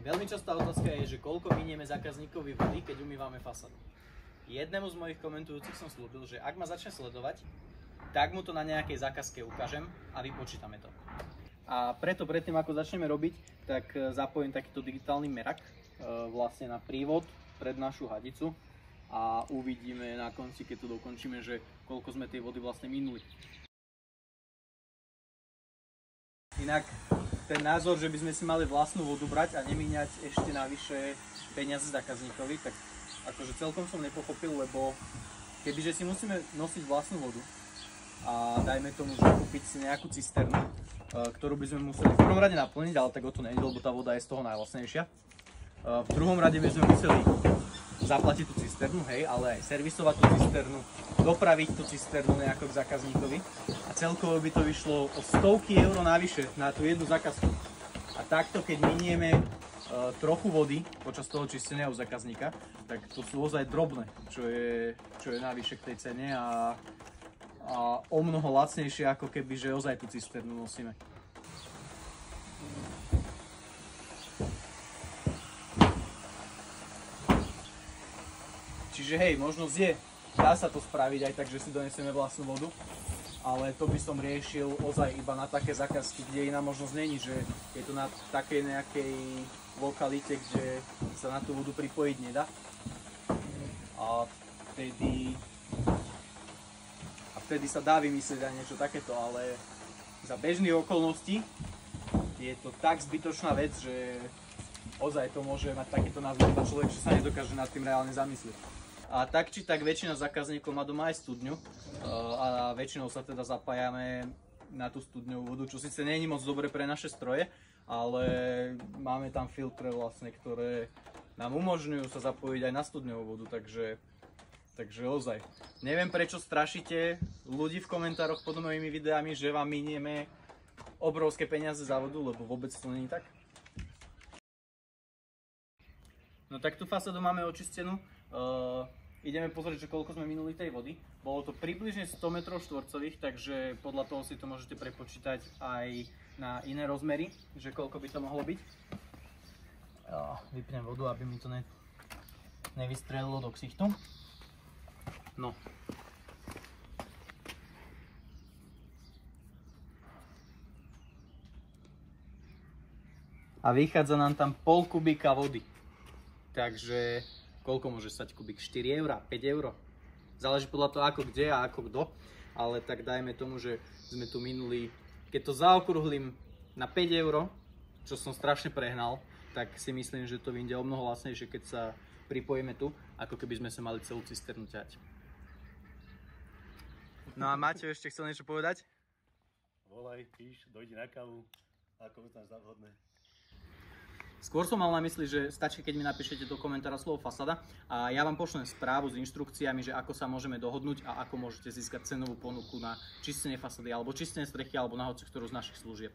Veľmi častá otázka je, že koľko minieme zákazníkovi vody, keď umývame fasádu. Jednému z mojich komentujúcich som slúbil, že ak ma začne sledovať, tak mu to na nejakej zákazke ukážem a vypočítame to. A preto predtým, ako začneme robiť, tak zapojím takýto digitálny merak vlastne na prívod pred našu hadicu a uvidíme na konci, keď to dokončíme, že koľko sme tej vody vlastne minuli. Inak ten názor, že by sme si mali vlastnú vodu brať a nemíňať ešte navyše peniaze zákazníkovi, tak akože celkom som nepochopil, lebo kebyže si musíme nosiť vlastnú vodu a dajme tomu, že kúpiť si nejakú cisternu, ktorú by sme museli v prvom rade naplniť, ale tak o to nejde, lebo tá voda je z toho najlacnejšia. V druhom rade by sme museli zaplatiť tú cisternu, hej, ale aj servisovať tú cisternu, dopraviť tú cisternu nejako k zákazníkovi a celkovo by to vyšlo o stovky eur navyše na tú jednu zákazku. A takto, keď minieme trochu vody počas toho čistenia u zákazníka, tak to sú ozaj drobné, čo je navyše k tej cene a o mnoho lacnejšie, ako keby, že ozaj tú cisternu nosíme. Čiže hej, možnosť je, dá sa to spraviť aj tak, že si donesieme vlastnú vodu, ale to by som riešil ozaj iba na také zákazky, kde iná možnosť není, že je to na takej nejakej lokalite, kde sa na tú vodu pripojiť nedá. A vtedy sa dá vymyslieť aj niečo takéto, ale za bežných okolností je to tak zbytočná vec, že ozaj to môže mať takýto názor na človek, že sa nedokáže nad tým reálne zamyslieť. A tak či tak väčšina zákazníkov má doma aj studňu a väčšinou sa teda zapájame na tú studňovú vodu, čo síce nie je moc dobre pre naše stroje, ale máme tam filtre vlastne, ktoré nám umožňujú sa zapojiť aj na studňovú vodu, takže ozaj. Neviem, prečo strašíte ľudí v komentároch pod mojimi videami, že vám minieme obrovské peniaze za vodu, lebo vôbec to nie je tak. No tak tú fasádu máme očistenú. Ideme pozrieť, že koľko sme minuli tej vody. Bolo to približne 100 m², takže podľa toho si to môžete prepočítať aj na iné rozmery, že koľko by to mohlo byť. Vypnem vodu, aby mi to nevystrelilo do ksichtu. No. A vychádza nám tam pol kubíka vody. Takže koľko môže stať kubík? 4 eur, 5 eur? Záleží podľa toho, ako kde a ako kto. Ale tak dajme tomu, že sme tu minuli, keď to zaokrúhlim na 5 eur, čo som strašne prehnal, tak si myslím, že to vyjde o mnoho lacnejšie, keď sa pripojíme tu, ako keby sme sa mali celú cisternu ťahať. No a Maťo ešte chcel niečo povedať? Volaj, píš, dojdi na kávu, ako to tam za vhodné. Skôr som mal na mysli, že stačí, keď mi napíšete do komentára slovo fasáda a ja vám pošlem správu s inštrukciami, že ako sa môžeme dohodnúť a ako môžete získať cenovú ponuku na čistenie fasády alebo čistenie strechy alebo na hociktorú z našich služieb.